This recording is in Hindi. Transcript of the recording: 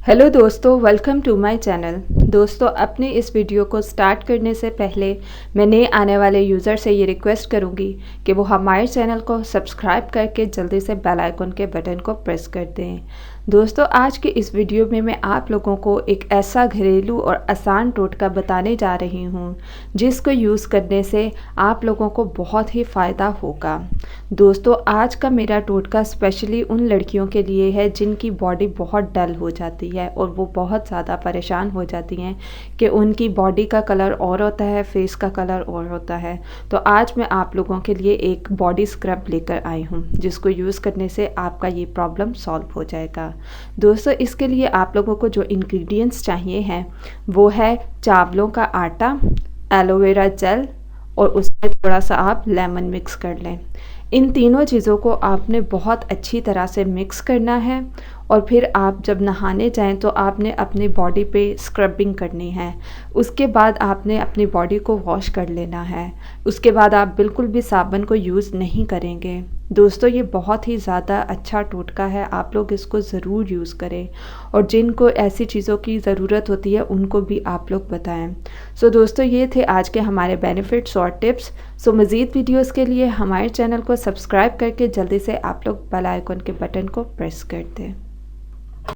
हेलो दोस्तों, वेलकम टू माय चैनल। दोस्तों, अपने इस वीडियो को स्टार्ट करने से पहले मैं नए आने वाले यूज़र से ये रिक्वेस्ट करूँगी कि वो हमारे चैनल को सब्सक्राइब करके जल्दी से बेल आइकन के बटन को प्रेस कर दें। दोस्तों, आज के इस वीडियो में मैं आप लोगों को एक ऐसा घरेलू और आसान टोटका बताने जा रही हूँ जिसको यूज़ करने से आप लोगों को बहुत ही फ़ायदा होगा। दोस्तों, आज का मेरा टोटका स्पेशली उन लड़कियों के लिए है जिनकी बॉडी बहुत डल हो जाती है और वो बहुत ज़्यादा परेशान हो जाती हैं कि उनकी बॉडी का कलर और होता है, फेस का कलर और होता है। तो आज मैं आप लोगों के लिए एक बॉडी स्क्रब लेकर आई हूँ जिसको यूज़ करने से आपका ये प्रॉब्लम सॉल्व हो जाएगा। दोस्तों, इसके लिए आप लोगों को जो इंग्रेडिएंट्स चाहिए हैं वो है चावलों का आटा, एलोवेरा जेल और उसमें थोड़ा सा आप लेमन मिक्स कर लें। इन तीनों चीज़ों को आपने बहुत अच्छी तरह से मिक्स करना है और फिर आप जब नहाने जाएं तो आपने अपनी बॉडी पे स्क्रबिंग करनी है। उसके बाद आपने अपनी बॉडी को वॉश कर लेना है। उसके बाद आप बिल्कुल भी साबुन को यूज़ नहीं करेंगे। दोस्तों, ये बहुत ही ज़्यादा अच्छा टोटका है, आप लोग इसको ज़रूर यूज़ करें और जिनको ऐसी चीज़ों की ज़रूरत होती है उनको भी आप लोग बताएं। सो दोस्तों, ये थे आज के हमारे बेनिफिट्स और टिप्स। सो मज़ीद वीडियोस के लिए हमारे चैनल को सब्सक्राइब करके जल्दी से आप लोग बेल आइकन के बटन को प्रेस कर दें।